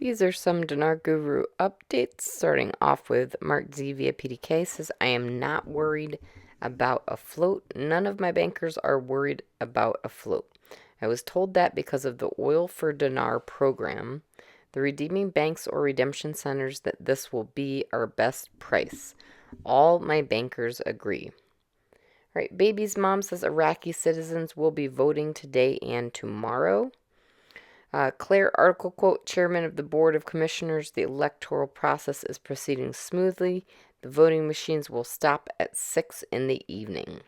These are some Dinar Guru updates, starting off with Mark Z via PDK says, I am not worried about a float. None of my bankers are worried about a float. I was told that because of the Oil for Dinar program. The redeeming banks or redemption centers that this will be our best price. All my bankers agree. All right, Baby's mom says Iraqi citizens will be voting today and tomorrow. Claire article quote, Chairman of the Board of Commissioners, the electoral process is proceeding smoothly. The voting machines will stop at 6 in the evening.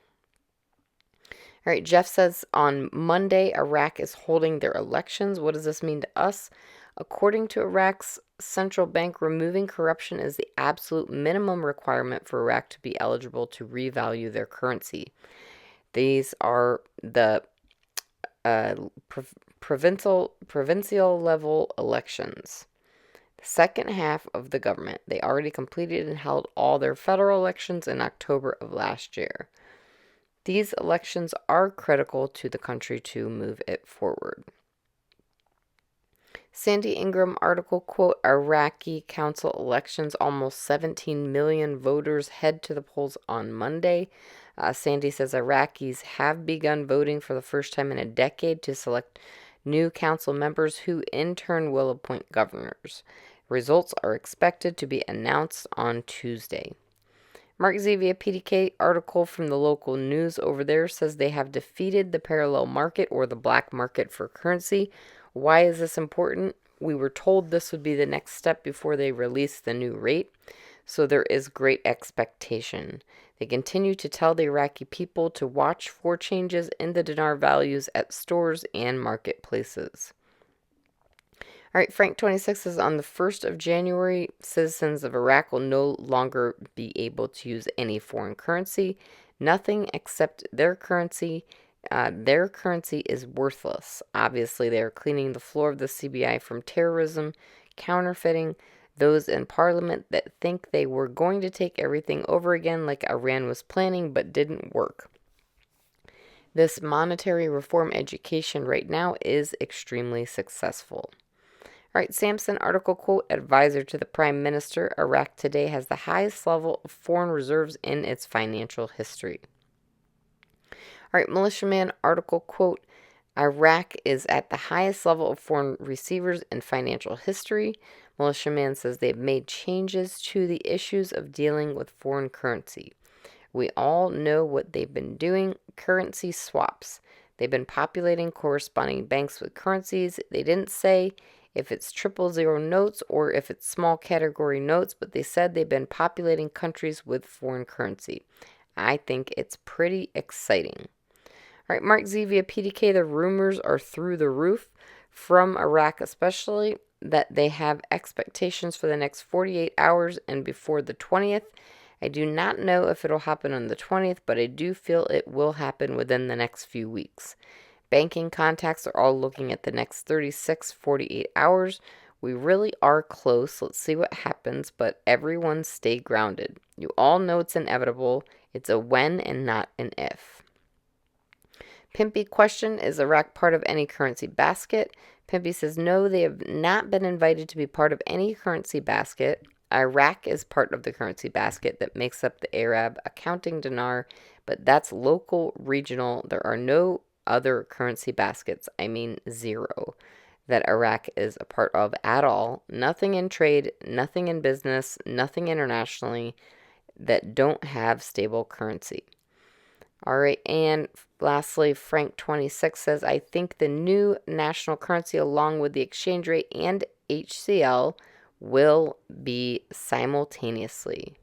All right, Jeff says on Monday, Iraq is holding their elections. What does this mean to us? According to Iraq's central bank, removing corruption is the absolute minimum requirement for Iraq to be eligible to revalue their currency. These are the provincial level elections. The second half of the government. They already completed and held all their federal elections in October of last year. These elections are critical to the country to move it forward. Sandy Ingram article quote, Iraqi council elections, almost 17 million voters head to the polls on Monday. Sandy says Iraqis have begun voting for the first time in a decade to select new council members who in turn will appoint governors. Results are expected to be announced on Tuesday. Mark Xavier PDK article from the local news over there says they have defeated the parallel market or the black market for currency. Why is this important? We were told this would be the next step before they release the new rate, so there is great expectation. They continue to tell the Iraqi people to watch for changes in the dinar values at stores and marketplaces. All right, Frank 26 says on the 1st of January, citizens of Iraq will no longer be able to use any foreign currency, nothing except their currency. Their currency is worthless. Obviously, they are cleaning the floor of the CBI from terrorism, counterfeiting, those in parliament that think they were going to take everything over again like Iran was planning but didn't work. This monetary reform education right now is extremely successful. All right, Samson article quote, advisor to the Prime Minister, Iraq today has the highest level of foreign reserves in its financial history. All right, Militiaman article quote, Iraq is at the highest level of foreign receivers in financial history. Militiaman says they've made changes to the issues of dealing with foreign currency. We all know what they've been doing, currency swaps. They've been populating corresponding banks with currencies. They didn't say if it's 000 notes or if it's small category notes, but they said they've been populating countries with foreign currency. I think it's pretty exciting. All right, Mark Z via PDK, the rumors are through the roof from Iraq especially that they have expectations for the next 48 hours and before the 20th. I do not know if it'll happen on the 20th, but I do feel it will happen within the next few weeks. Banking contacts are all looking at the next 48 hours. We really are close. Let's see what happens, but everyone stay grounded. You all know it's inevitable. It's a when and not an if. Pimpy question, is Iraq part of any currency basket? Pimpy says no, they have not been invited to be part of any currency basket. Iraq is part of the currency basket that makes up the Arab accounting dinar, but that's local, regional. There are no other currency baskets, I mean zero, that Iraq is a part of at all. Nothing in trade, nothing in business, nothing internationally that don't have stable currency. All right, and lastly, Frank 26 says, I think the new national currency along with the exchange rate and HCL will be simultaneously.